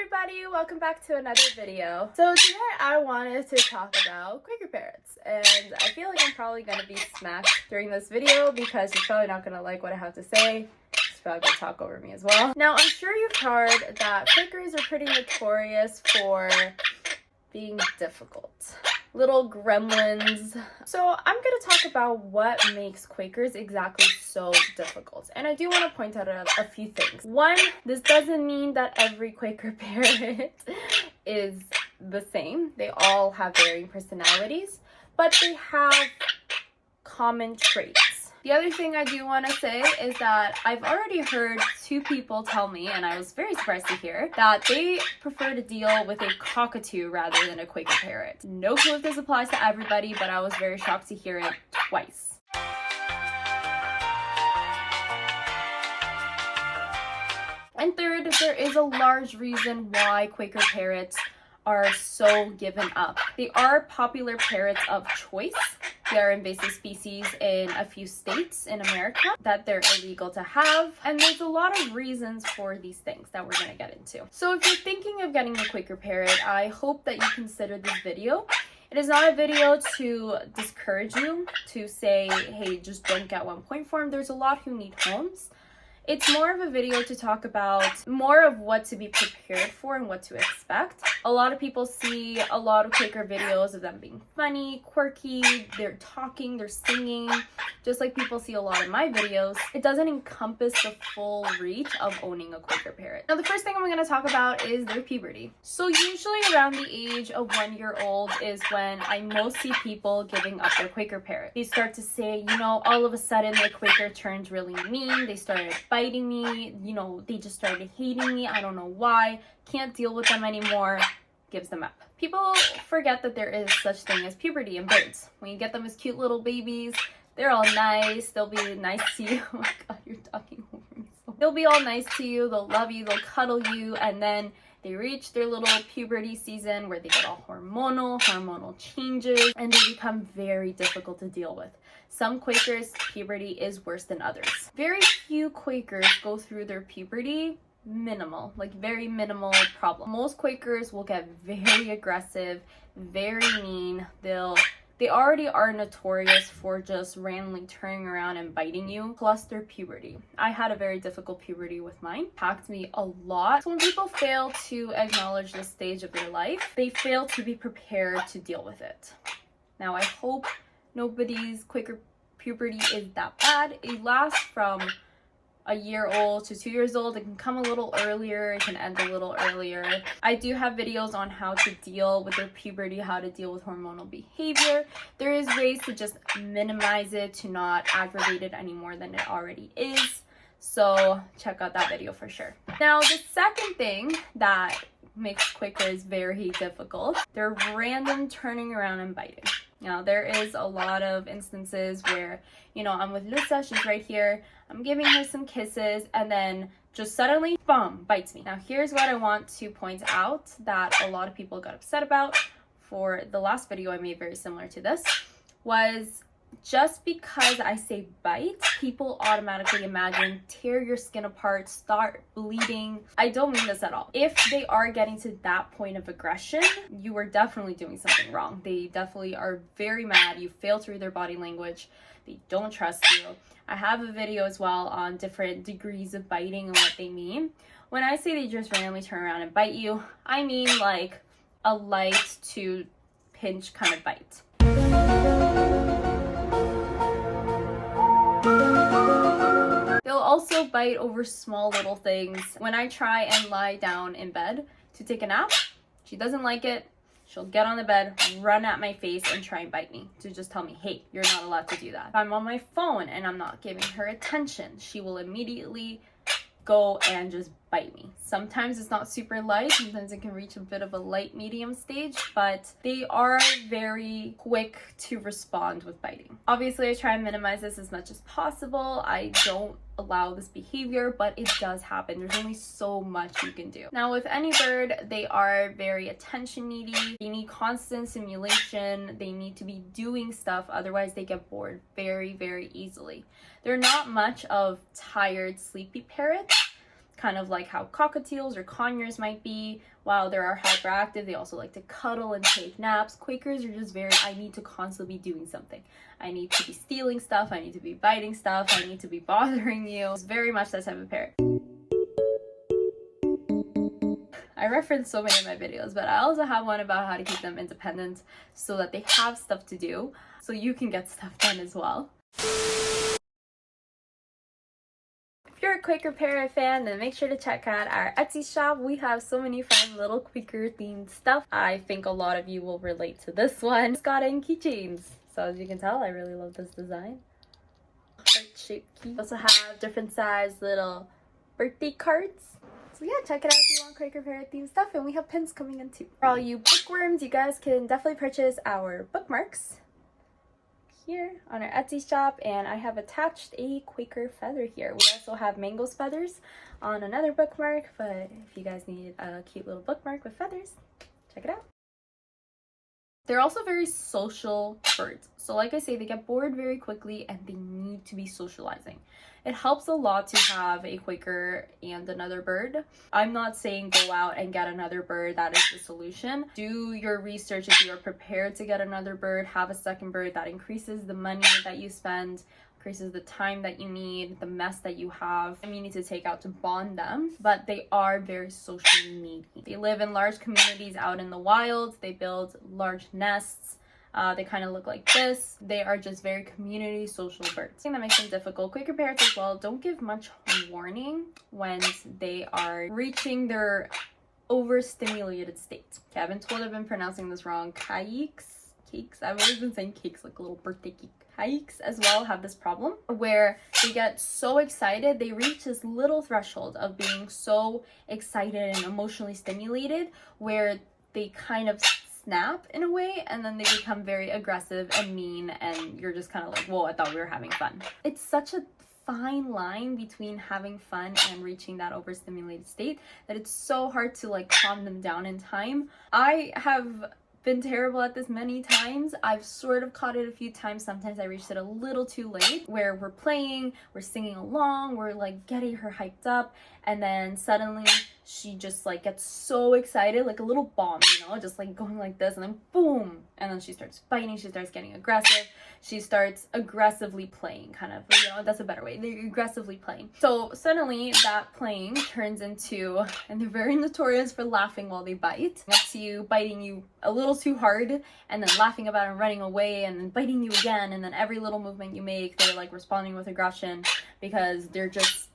everybody, welcome back to another video. So today I wanted to talk about Quaker Parrots, and I feel like I'm probably going to be smacked during this video because you're probably not going to like what I have to say. You're probably going to talk over me as well. Now, I'm sure you've heard that Quakers are pretty notorious for being difficult. Little gremlins. So I'm going to talk about what makes Quakers exactly so difficult. And I do want to point out a few things. One, this doesn't mean that every Quaker parrot is the same. They all have varying personalities, but they have common traits. The other thing I do want to say is that I've already heard two people tell me, and I was very surprised to hear, that they prefer to deal with a cockatoo rather than a Quaker parrot. No clue if this applies to everybody, but I was very shocked to hear it twice. And third, there is a large reason why Quaker parrots are so given up. They are popular parrots of choice. They are invasive species in a few states in America that they're illegal to have. And there's a lot of reasons for these things that we're going to get into. So if you're thinking of getting a Quaker parrot, I hope that you consider this video. It is not a video to discourage you, to say, hey, just don't get one point for them. There's a lot who need homes. It's more of a video to talk about more of what to be prepared for and what to expect. A lot of people see a lot of Quaker videos of them being funny, quirky, they're talking, they're singing, just like people see a lot of my videos. It doesn't encompass the full reach of owning a Quaker parrot. Now, the first thing I'm going to talk about is their puberty. So usually around the age of 1 year old is when I most see people giving up their Quaker parrot. They start to say, you know, all of a sudden the Quaker turned really mean. They started biting me, you know, they just started hating me. I don't know why. Can't deal with them anymore. Gives them up. People forget that there is such thing as puberty in birds. When you get them as cute little babies, they're all nice. They'll be nice to you. Oh my god, you're talking over me. They'll be all nice to you. They'll love you. They'll cuddle you. And then they reach their little puberty season where they get all hormonal changes, and they become very difficult to deal with. Some Quakers, puberty is worse than others. Very few Quakers go through their puberty minimal, like very minimal problem. Most Quakers will get very aggressive, very mean. They already are notorious for just randomly turning around and biting you, plus their puberty. I had a very difficult puberty with mine. It packed me a lot. So when people fail to acknowledge this stage of their life, they fail to be prepared to deal with it. Now, I hope nobody's Quaker puberty is that bad. It lasts from a year old to 2 years old. It can come a little earlier, it can end a little earlier. I do have videos on how to deal with their puberty, how to deal with hormonal behavior. There is ways to just minimize it, to not aggravate it any more than it already is. So check out that video for sure. Now, the second thing that makes Quakers very difficult, they're random turning around and biting. Now, there is a lot of instances where, you know, I'm with Lisa, she's right here, I'm giving her some kisses, and then just suddenly, boom, bites me. Now, here's what I want to point out that a lot of people got upset about for the last video I made very similar to this, was just because I say bite, people automatically imagine tear your skin apart, start bleeding. I don't mean this at all. If they are getting to that point of aggression, you are definitely doing something wrong. They definitely are very mad. You fail to read their body language. They don't trust you. I have a video as well on different degrees of biting and what they mean. When I say they just randomly turn around and bite you, I mean like a light to pinch kind of bite. They'll also bite over small little things. When I try and lie down in bed to take a nap, she doesn't like it. She'll get on the bed, run at my face, and try and bite me to just tell me, hey, you're not allowed to do that. If I'm on my phone and I'm not giving her attention, she will immediately go and just bite me. Sometimes it's not super light, sometimes it can reach a bit of a light medium stage, but they are very quick to respond with biting. Obviously, I try and minimize this as much as possible. I don't allow this behavior, but it does happen. There's only so much you can do. Now, with any bird, they are very attention needy. They need constant stimulation. They need to be doing stuff, otherwise they get bored very, very easily. They're not much of tired, sleepy parrots. kind of like how cockatiels or conures might be. While they are hyperactive, they also like to cuddle and take naps. Quakers are just very, I need to constantly be doing something. I need to be stealing stuff, I need to be biting stuff, I need to be bothering you. It's very much that type of parrot. I reference so many of my videos, but I also have one about how to keep them independent so that they have stuff to do, so you can get stuff done as well. If you're a Quaker Parrot fan, then make sure to check out our Etsy shop. We have so many fun little Quaker themed stuff. I think a lot of you will relate to this one. It's got in keychains. So as you can tell, I really love this design. Heart-shaped key. We also have different size little birthday cards. So yeah, check it out if you want Quaker Parrot themed stuff, and we have pins coming in too. For all you bookworms, you guys can definitely purchase our bookmarks here on our Etsy shop, and I have attached a Quaker feather here. We also have Mango's feathers on another bookmark, but if you guys need a cute little bookmark with feathers, check it out. They're also very social birds. So like I say, they get bored very quickly and they need to be socializing. It helps a lot to have a Quaker and another bird. I'm not saying go out and get another bird, that is the solution. Do your research if you are prepared to get another bird. Have a second bird. That increases the money that you spend, increases the time that you need, the mess that you have, and you need to take out to bond them. But they are very socially needy. They live in large communities out in the wild. They build large nests. They kind of look like this. They are just very community social birds. The thing that makes them difficult, Quaker parrots as well, don't give much warning when they are reaching their overstimulated state. Okay, I've been told I've been pronouncing this wrong. Cakes? I've always been saying cakes, like a little birthday cake. Hikes as well have this problem where they get so excited, they reach this little threshold of being so excited and emotionally stimulated where they kind of snap in a way, and then they become very aggressive and mean, and you're just kind of like, whoa, I thought we were having fun. It's such a fine line between having fun and reaching that overstimulated state that it's so hard to like calm them down in time. I have been terrible at this many times. I've sort of caught it a few times. Sometimes I reached it a little too late, where we're playing, we're singing along, we're like getting her hyped up, and then suddenly she just like gets so excited, like a little bomb, you know, just like going like this, and then boom, and then she starts fighting, she starts getting aggressive, she starts aggressively playing, kind of, you know, that's a better way, they're aggressively playing. So suddenly that playing turns into, and they're very notorious for laughing while they bite, up to you, biting you a little too hard, and then laughing about it and running away, and then biting you again, and then every little movement you make, they're like responding with aggression because they just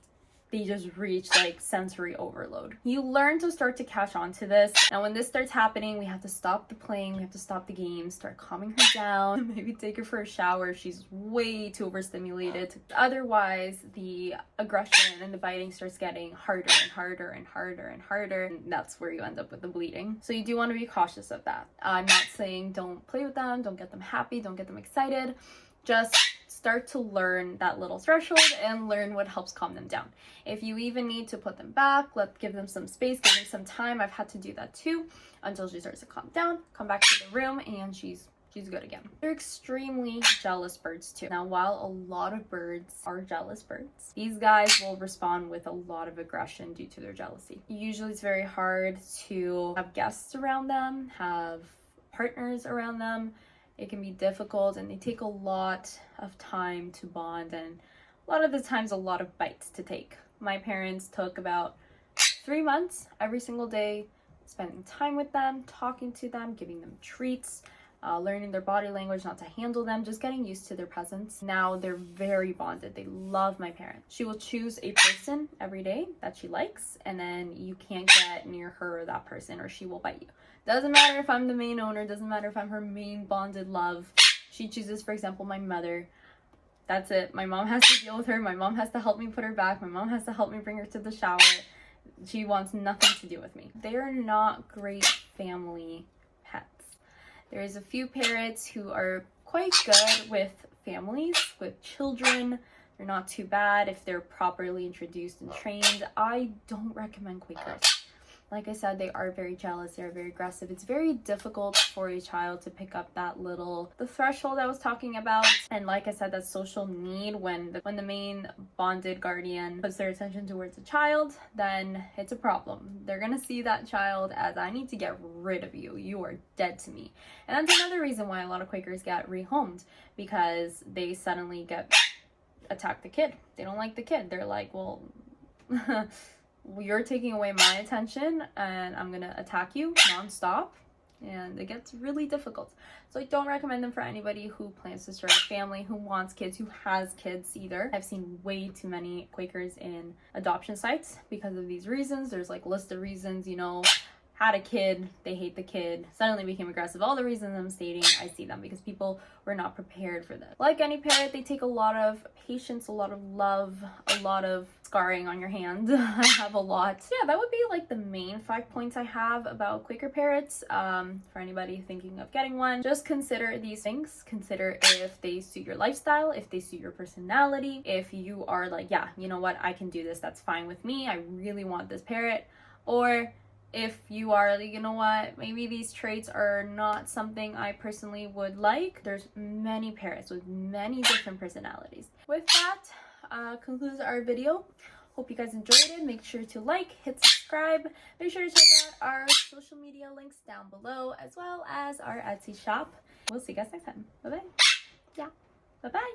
reach like sensory overload. You learn to start to catch on to this. Now when this starts happening, we have to stop the playing, we have to stop the game, start calming her down, maybe take her for a shower if she's way too overstimulated. Otherwise, the aggression and the biting starts getting harder and harder and harder and harder, and that's where you end up with the bleeding. So you do want to be cautious of that. I'm not saying don't play with them, don't get them happy, don't get them excited. Just start to learn that little threshold and learn what helps calm them down. If you even need to put them back, give them some space, give them some time. I've had to do that too until she starts to calm down, come back to the room, and she's good again. They're extremely jealous birds too. Now, while a lot of birds are jealous birds, these guys will respond with a lot of aggression due to their jealousy. Usually it's very hard to have guests around them, have partners around them. It can be difficult, and they take a lot of time to bond, and a lot of the times a lot of bites to take. My parents took about 3 months every single day, spending time with them, talking to them, giving them treats, learning their body language, not to handle them, just getting used to their presence. Now they're very bonded. They love my parents. She will choose a person every day that she likes, and then you can't get near her or that person or she will bite you. Doesn't matter if I'm the main owner, doesn't matter if I'm her main bonded love. She chooses, for example, my mother. That's it. My mom has to deal with her. My mom has to help me put her back. My mom has to help me bring her to the shower. She wants nothing to do with me. They are not great family pets. There's a few parrots who are quite good with families, with children. They're not too bad if they're properly introduced and trained. I don't recommend Quakers. Like I said, they are very jealous, they're very aggressive. It's very difficult for a child to pick up that the threshold I was talking about. And like I said, that social need, when the main bonded guardian puts their attention towards a child, then it's a problem. They're gonna see that child as, I need to get rid of you. You are dead to me. And that's another reason why a lot of Quakers get rehomed, because they suddenly attack the kid. They don't like the kid. They're like, well, you're taking away my attention and I'm gonna attack you nonstop, and it gets really difficult. So I don't recommend them for anybody who plans to start a family, who wants kids, who has kids either. I've seen way too many Quakers in adoption sites because of these reasons. There's like a list of reasons, you know, had a kid, they hate the kid, suddenly became aggressive. All the reasons I'm stating, I see them because people were not prepared for this. Like any parrot, they take a lot of patience, a lot of love, a lot of scarring on your hand. I have a lot. Yeah, that would be like the main 5 points I have about Quaker parrots. For anybody thinking of getting one, just consider these things. Consider if they suit your lifestyle, if they suit your personality, if you are like, yeah, you know what, I can do this, that's fine with me, I really want this parrot. Or if you are like, you know what, maybe these traits are not something I personally would like. There's many parrots with many different personalities. With that, concludes our video. Hope you guys enjoyed it. Make sure to like, hit subscribe. Make sure to check out our social media links down below, as well as our Etsy shop. We'll see you guys next time. Bye-bye. Yeah. Bye-bye.